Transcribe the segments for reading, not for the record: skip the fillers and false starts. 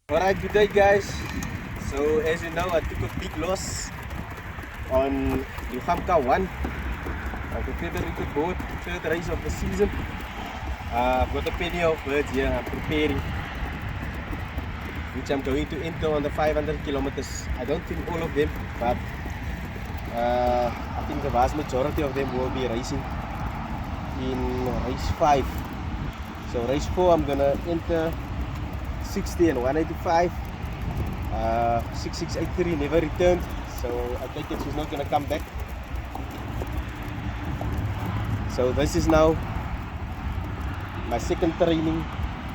Alright, good day guys. So as you know, I took a big loss on Lugamka 1 of the feather record board, third race of the season. I've got a penny of birds here. I'm preparing, which I'm going to enter on the 500 kilometers. I don't think all of them, but I think the vast majority of them will be racing in race 5. So race 4 I'm gonna enter 60 and 185. 6683 never returned, so I think she's not gonna come back. So this is now my second training,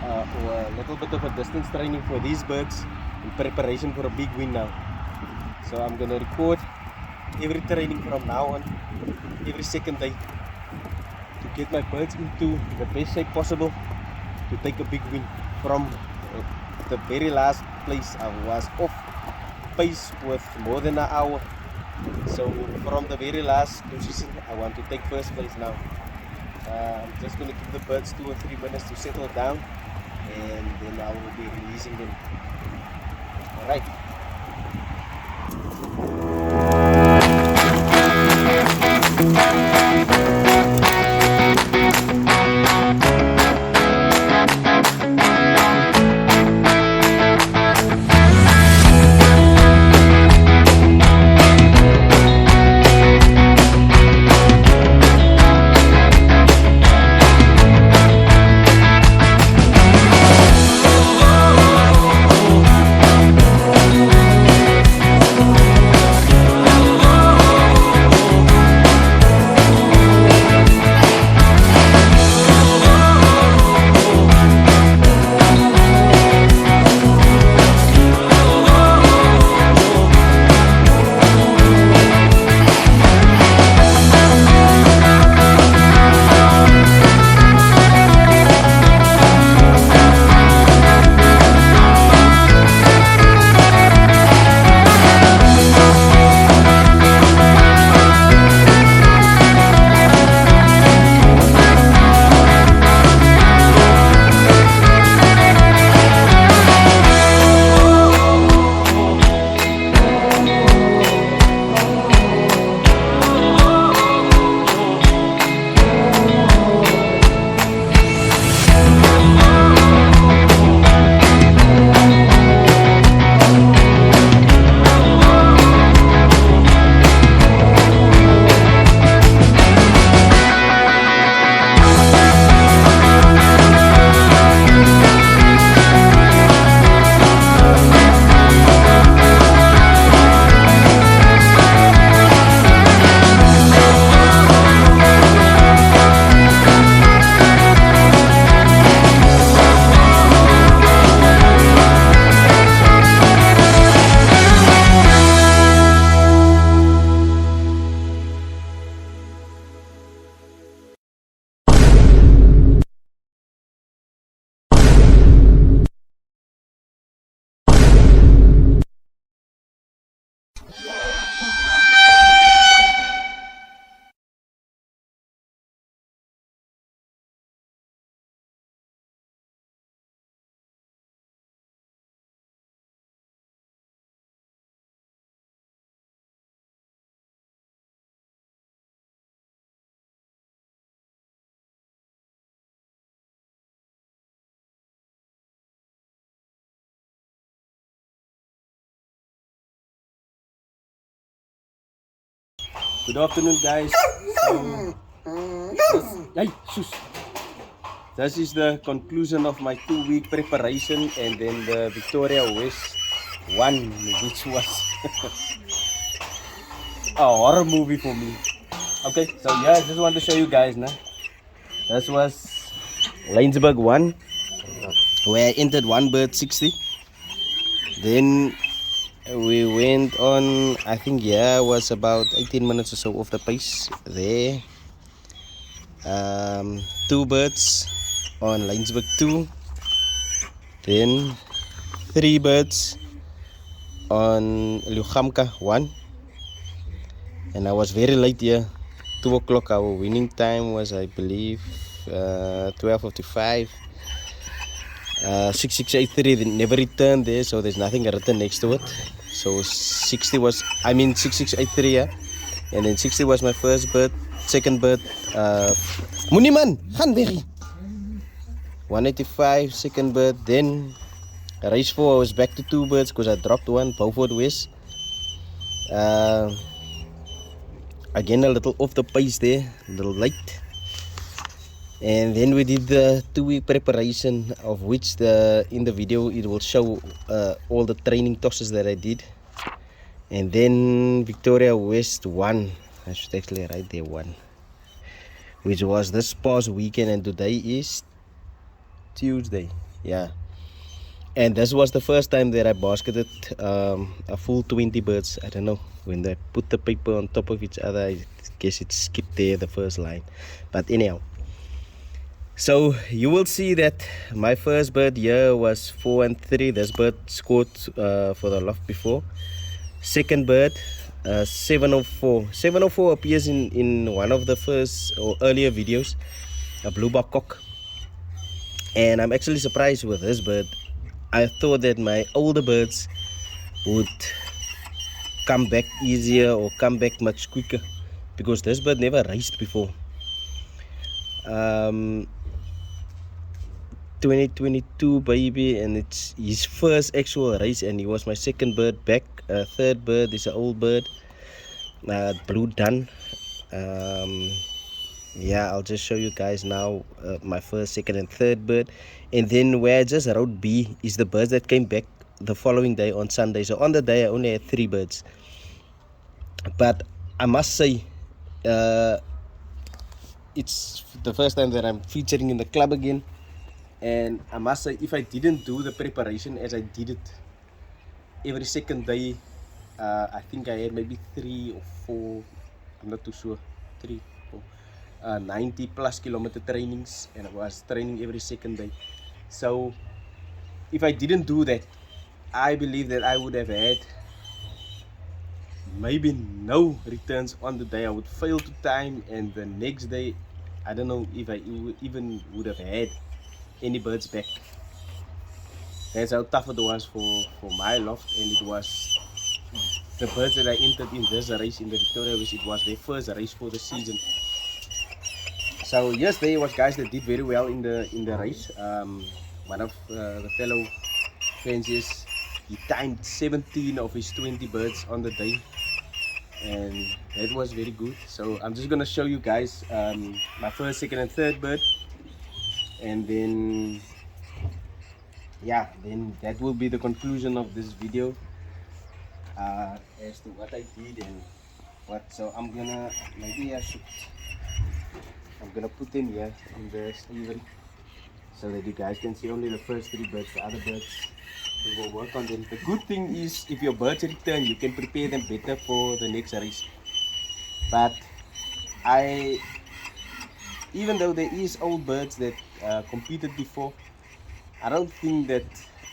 or a little bit of a distance training for these birds in preparation for a big win now. So I'm gonna record every training from now on, every second day, to get my birds into the best shape possible to take a big win. From the very last place, I was off pace with more than an hour. So from the very last position, I want to take first place now. I'm just going to give the birds 2 or 3 minutes to settle down, and then I will be releasing them. Alright. Good afternoon guys. This is the conclusion of my 2-week preparation, and then the Victoria West one, which was a horror movie for me. Okay, so yeah, I just want to show you guys now. This was Lainsburg 1, where I entered one bird 60. Then we went on, I think, yeah, was about 18 minutes or so off the pace there. 2 birds on Lainsburg 2, then 3 birds on Lugamka 1, and I was very late here. 2 o'clock. Our winning time was, I believe, 12:55. 6683 they never returned there, so there's nothing written next to it. So 60 was, I mean 6683, yeah. And then 60 was my first bird. Second bird, Muniman, Hanberry. 185, second bird. Then race 4, I was back to 2 birds because I dropped one, Beaufort West. Again, a little off the pace there, a little late. And then we did the 2-week preparation, of which in the video it will show all the training tosses that I did. And then Victoria West won. I should actually write there 1, which was this past weekend, and today is Tuesday. Yeah. And this was the first time that I basketed a full 20 birds. I don't know, when they put the paper on top of each other, I guess it skipped there, the first line. But anyhow, so you will see that my first bird here was 4 and 3. This bird scored for the loft before. Second bird, 704. 704 appears in one of the first or earlier videos, a blue cock. And I'm actually surprised with this bird. I thought that my older birds would come back easier or come back much quicker, because this bird never raced before. 2022 baby, and it's his first actual race, and he was my second bird back. Third bird is an old bird, blue dun. Yeah, I'll just show you guys now my first, second and third bird. And then where I just wrote B is the birds that came back the following day on Sunday. So on the day I only had 3 birds, but I must say it's the first time that I'm featuring in the club again. And I must say, if I didn't do the preparation as I did it every second day, I think I had maybe 3 or 4, I'm not too sure, 3, 4, 90 plus kilometer trainings, and I was training every second day. So if I didn't do that, I believe that I would have had maybe no returns on the day. I would fail to time, and the next day I don't know if I even would have had any birds back. That's how tough it was for my loft. And it was the birds that I entered in this race in the Victoria West. It was their first race for the season. So yes, there was guys that did very well in the race. One of the fellow fanciers, he timed 17 of his 20 birds on the day, and that was very good. So I'm just gonna show you guys my first, second and third bird, and then yeah, then that will be the conclusion of this video as to what I did and what. So I'm gonna, maybe I'm gonna put them here in the sleeve so that you guys can see only the first 3 birds. The other birds, we will work on them. The good thing is, if your birds return, you can prepare them better for the next race. But even though there is old birds that competed before, I don't think that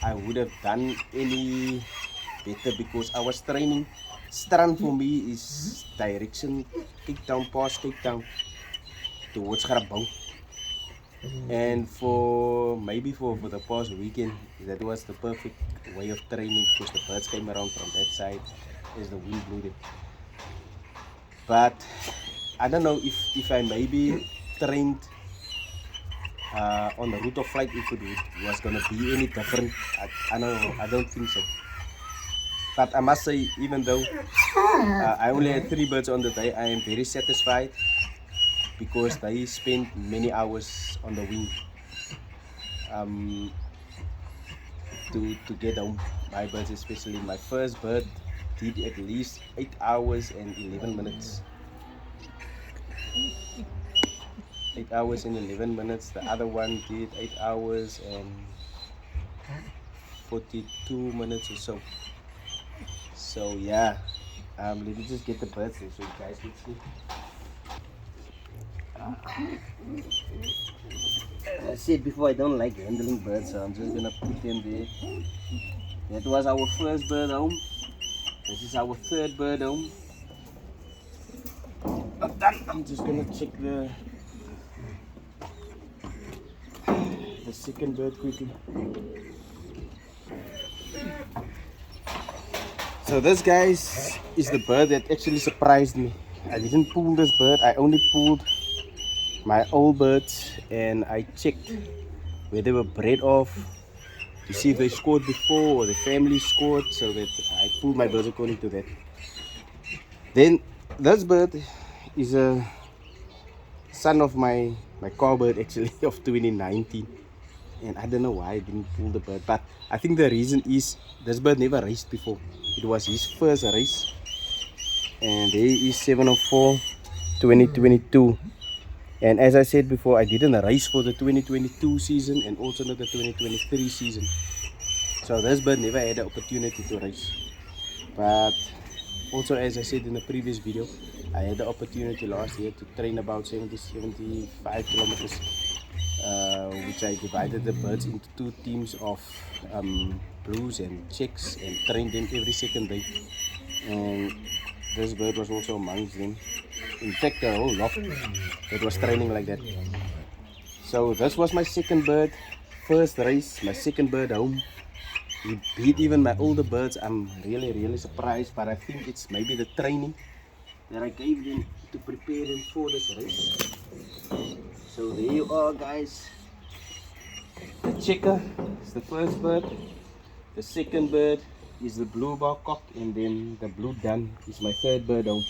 I would have done any better, because I was training. Strand for me is direction, Cape Town, past Cape Town towards Garabang. And for the past weekend, that was the perfect way of training, because the birds came around from that side as the wind blew them. But I don't know if I maybe trained on the route of flight, if it was gonna be any different. I don't know, I don't think so. But I must say, even though I only had 3 birds on the day, I am very satisfied, because they spent many hours on the wing to get home. My birds, especially my first bird, did at least 8 hours and 11 minutes. 8 hours and 11 minutes. The other one did 8 hours and 42 minutes or so. So yeah, let me just get the birds there so you guys can see. As I said before, I don't like handling birds, so I'm just gonna put them there. That was our first bird home. This is our third bird home. I'm just gonna check the the second bird quickly. So this, guys, is the bird that actually surprised me. I didn't pull this bird, I only pulled my old birds, and I checked where they were bred off to see if they scored before or the family scored, so that I pulled my birds according to that. Then this bird is a son of my car bird actually of 2019, and I don't know why I didn't pull the bird, but I think the reason is this bird never raced before. It was his first race, and he is 704 2022. And as I said before, I didn't race for the 2022 season and also not the 2023 season. So this bird never had the opportunity to race. But also, as I said in the previous video, I had the opportunity last year to train about 75 kilometers, which I divided the birds into two teams of blues and checks and trained them every second day. And this bird was also amongst them. In fact, the whole lot that was training like that. So this was my second bird, first race, my second bird home. He beat even my older birds. I'm really surprised, but I think it's maybe the training that I gave them to prepare them for this race. So there you are, guys. The checker is the first bird. The second bird is the blue bar cock, and then the blue dun is my third bird home.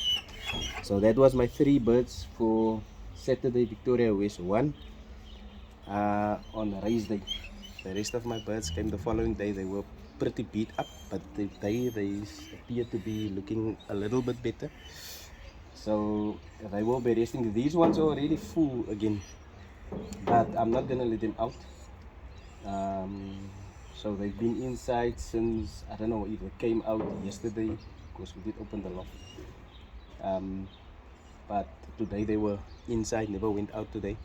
So that was my three birds for Saturday Victoria West 1 on race day. The rest of my birds came the following day. They were pretty beat up, but they appear to be looking a little bit better. So they will be resting. These ones are already full again, but I'm not gonna let them out. So they've been inside since, I don't know if they came out yesterday because we did open the loft. But today they were inside, never went out today.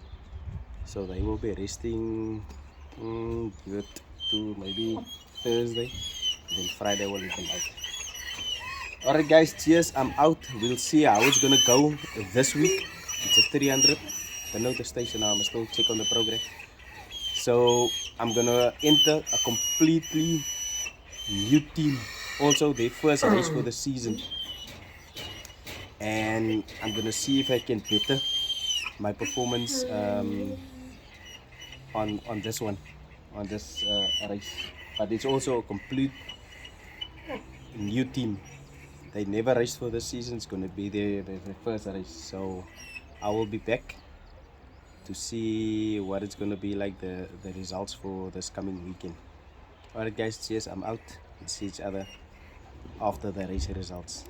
So they will be resting good to maybe Thursday, then Friday we'll let them out. Alright guys, cheers, I'm out. We'll see how it's gonna go this week. It's a 300. The notice station now, I must still check on the progress. So I'm gonna enter a completely new team. Also their first race for the season. And I'm gonna see if I can better my performance on this one, on this race. But it's also a complete new team. They never raced for this season. It's gonna be their first race. So I will be back to see what it's gonna be like, the results for this coming weekend. Alright guys, cheers, I'm out. We'll see each other after the race results.